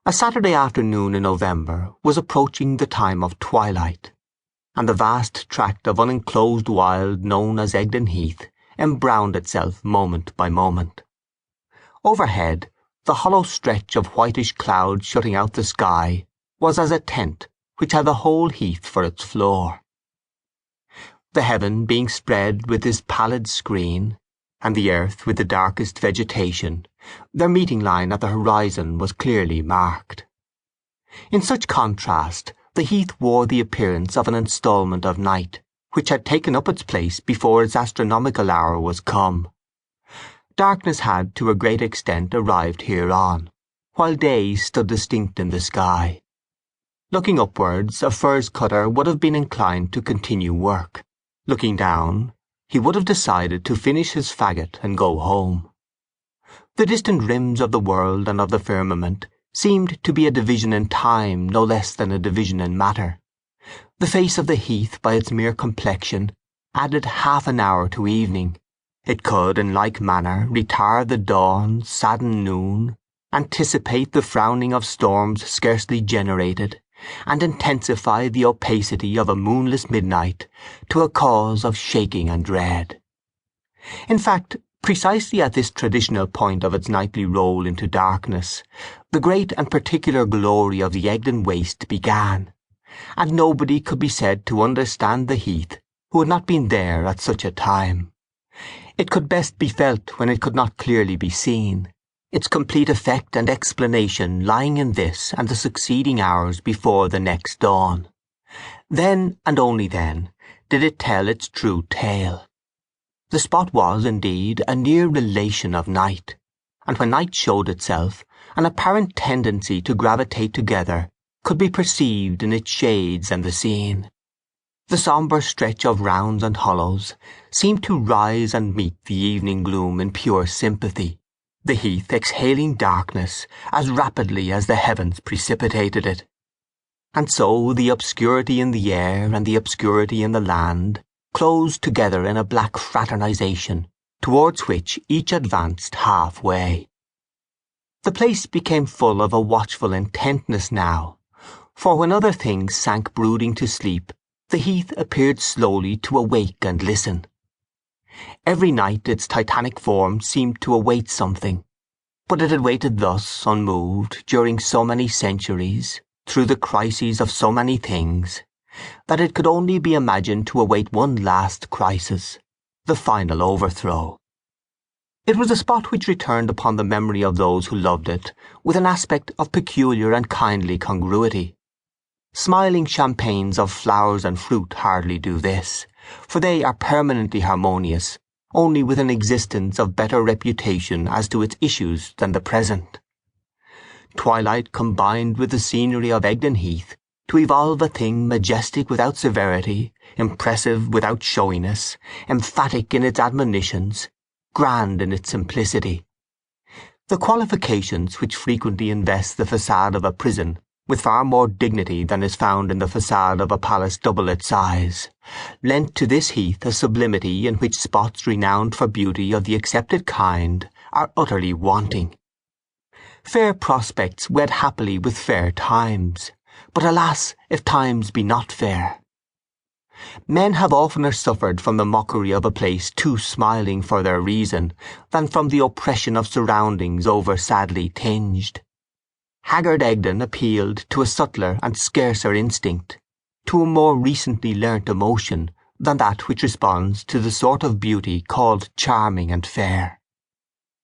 A Saturday afternoon in November was approaching the time of twilight, and the vast tract of unenclosed wild known as Egdon Heath embrowned itself moment by moment. Overhead, the hollow stretch of whitish cloud shutting out the sky was as a tent which had the whole heath for its floor. The heaven being spread with this pallid screen, and the earth with the darkest vegetation, their meeting line at the horizon was clearly marked. In such contrast, the heath wore the appearance of an instalment of night, which had taken up its place before its astronomical hour was come. Darkness had to a great extent arrived hereon, while day stood distinct in the sky. Looking upwards, a furze cutter would have been inclined to continue work. Looking down, he would have decided to finish his faggot and go home. The distant rims of the world and of the firmament seemed to be a division in time no less than a division in matter. The face of the heath by its mere complexion added half an hour to evening. It could, in like manner, retard the dawn, sadden noon, anticipate the frowning of storms scarcely generated, and intensify the opacity of a moonless midnight to a cause of shaking and dread. In fact, precisely at this traditional point of its nightly roll into darkness, the great and particular glory of the Egdon waste began, and nobody could be said to understand the heath who had not been there at such a time. It could best be felt when it could not clearly be seen, its complete effect and explanation lying in this and the succeeding hours before the next dawn. Then, and only then, did it tell its true tale. The spot was, indeed, a near relation of night, and when night showed itself, an apparent tendency to gravitate together could be perceived in its shades and the scene. The sombre stretch of rounds and hollows seemed to rise and meet the evening gloom in pure sympathy, the heath exhaling darkness as rapidly as the heavens precipitated it. And so the obscurity in the air and the obscurity in the land closed together in a black fraternization, towards which each advanced half-way. The place became full of a watchful intentness now, for when other things sank brooding to sleep, the heath appeared slowly to awake and listen. Every night its titanic form seemed to await something, but it had waited thus, unmoved, during so many centuries, through the crises of so many things, that it could only be imagined to await one last crisis, the final overthrow. It was a spot which returned upon the memory of those who loved it with an aspect of peculiar and kindly congruity. Smiling champagnes of flowers and fruit hardly do this, for they are permanently harmonious only with an existence of better reputation as to its issues than the present. Twilight combined with the scenery of Egdon Heath to evolve a thing majestic without severity, impressive without showiness, emphatic in its admonitions, grand in its simplicity. The qualifications which frequently invest the facade of a prison with far more dignity than is found in the facade of a palace double its size, lent to this heath a sublimity in which spots renowned for beauty of the accepted kind are utterly wanting. Fair prospects wed happily with fair times, but alas, if times be not fair. Men have oftener suffered from the mockery of a place too smiling for their reason than from the oppression of surroundings over sadly tinged. Haggard Egdon appealed to a subtler and scarcer instinct, to a more recently learnt emotion than that which responds to the sort of beauty called charming and fair.